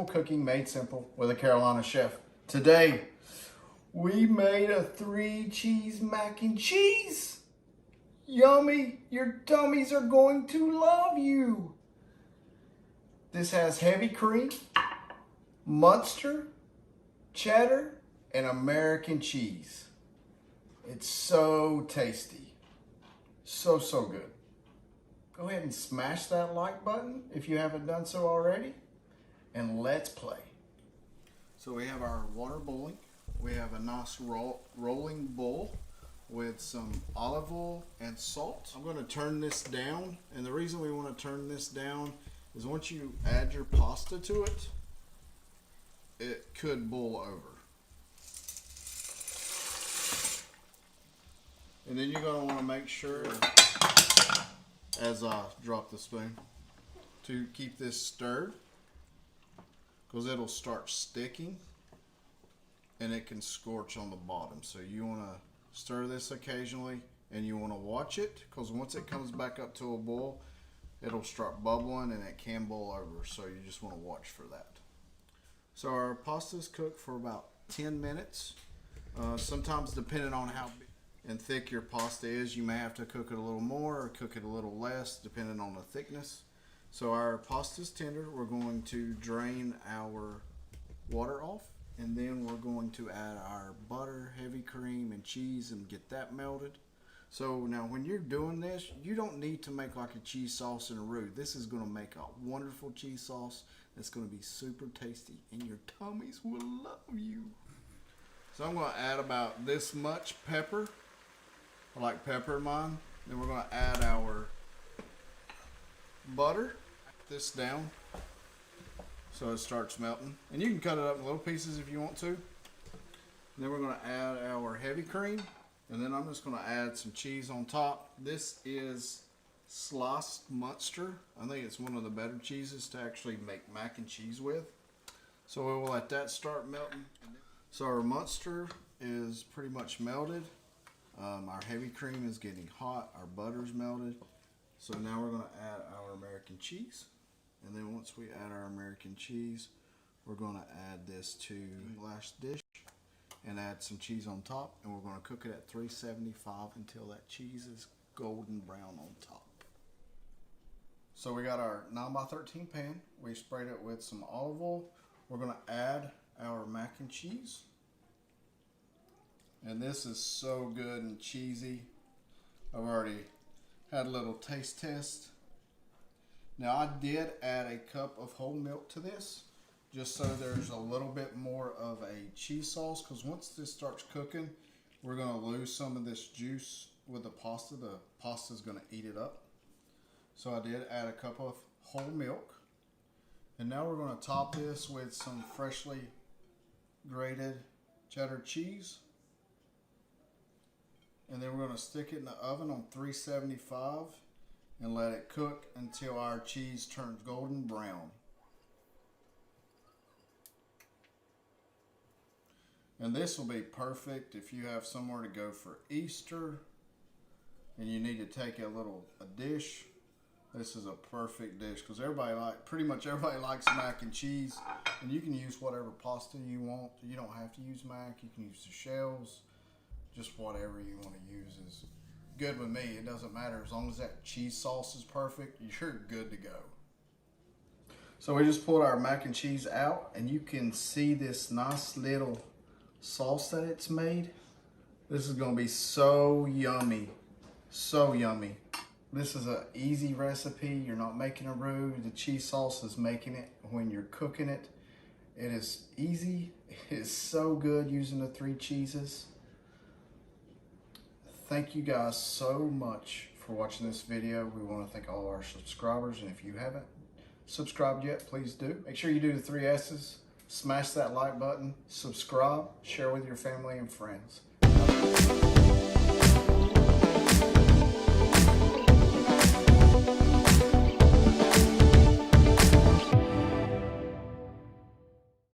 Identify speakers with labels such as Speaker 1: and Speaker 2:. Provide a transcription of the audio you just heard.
Speaker 1: simple cooking made simple with a Carolina chef. Today, we made a 3-cheese mac and cheese. Yummy, your tummies are going to love you. This has heavy cream, Munster, cheddar, and American cheese. It's so tasty. So good. Go ahead and smash that like button if you haven't done so already. And let's play. So we have our water boiling. We have a nice rolling bowl with some olive oil and salt. I'm going to turn this down. And the reason we want to turn this down is once you add your pasta to it, it could boil over. And then you're going to want to make sure, as I drop the spoon, to keep this stirred, because it'll start sticking and it can scorch on the bottom. So you want to stir this occasionally and you want to watch it, because once it comes back up to a boil, it'll start bubbling and it can boil over. So you just want to watch for that. So our pasta's cooked for about 10 minutes. Sometimes depending on how big and thick your pasta is, you may have to cook it a little more or cook it a little less depending on the thickness. So our pasta's tender. We're going to drain our water off, and then we're going to add our butter, heavy cream, and cheese and get that melted. So now when you're doing this, you don't need to make like a cheese sauce and a roux. This is going to make a wonderful cheese sauce that's going to be super tasty, and your tummies will love you. So I'm going to add about this much pepper. I like pepper in mine. Then we're going to add our butter. This down so it starts melting. And you can cut it up in little pieces if you want to. And then we're going to add our heavy cream. And then I'm just going to add some cheese on top. This is sliced Munster. I think it's one of the better cheeses to actually make mac and cheese with. So we will let that start melting. So our Munster is pretty much melted. Our heavy cream is getting hot. Our butter's melted. So now we're going to add our American cheese. And then once we add our American cheese, we're going to add this to the last dish and add some cheese on top. And we're going to cook it at 375 until that cheese is golden brown on top. So we got our 9x13 pan. We sprayed it with some olive oil. We're going to add our mac and cheese. And this is so good and cheesy. I've already had a little taste test. Now I did add a cup of whole milk to this, just so there's a little bit more of a cheese sauce, because once this starts cooking, we're going to lose some of this juice with the pasta. The pasta is going to eat it up. So I did add a cup of whole milk. And now we're going to top this with some freshly grated cheddar cheese. And then we're going to stick it in the oven on 375 and let it cook until our cheese turns golden brown. And this will be perfect if you have somewhere to go for Easter and you need to take a dish. This is a perfect dish because pretty much everybody likes mac and cheese, and you can use whatever pasta you want. You don't have to use mac. You can use the shells. Just whatever you want to use is good with me. It doesn't matter. As long as that cheese sauce is perfect, you're good to go. So we just pulled our mac and cheese out, and you can see this nice little sauce that it's made. This is going to be so yummy. So yummy. This is an easy recipe. You're not making a roux. The cheese sauce is making it when you're cooking it. It is easy. It is so good using the 3 cheeses. Thank you guys so much for watching this video. We want to thank all our subscribers, and if you haven't subscribed yet, please do. Make sure you do the 3 S's. Smash that like button, subscribe, share with your family and friends.